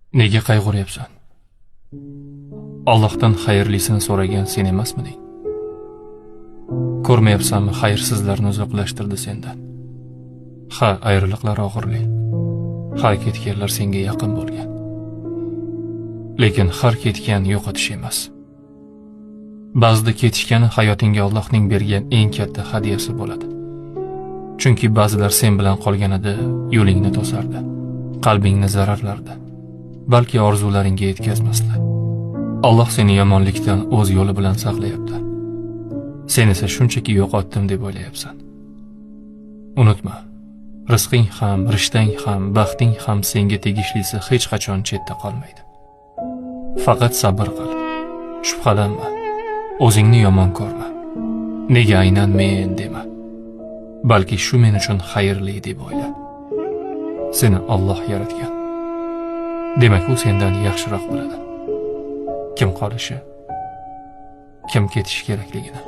Nega qayg'uryapsan? Allohdan xayrlisini so'ragan sen emasmiding? Ko'rmayapsanmi, xayrsizlarni uzoqlashtirdi sendan. Ha, ayriliqlar og'irli. Ha, ketganlar senga yaqin bo'lgan. Lekin har ketgan yo'qotish emas. Ba'zida ketishgani hayotingga Allohning bergan eng katta hadyasi bo'ladi. Chunki ba'zilar sen bilan qolganida yo'lingni to'sardi, qalbingni zararlardi, balki orzularingga yetkazmasdi. Alloh seni yomonlikdan o'z yo'li bilan saqlayapti. Sen esa shunchaki yo'qotdim deb o'ylayapsan. Unutma, rizqing ham, rishtang ham, baxting ham senga tegishlisi hech qachon chetda qolmaydi. Faqat sabr qil, shubhalanma, o'zingni yomon ko'rma. Nega aynan men dema, balki shu men uchun xayrli deb o'yla. Seni Alloh yaratgan. Demak, u sendan yaxshiroq biladi. Kim qolishi, kim ketishi kerakligini.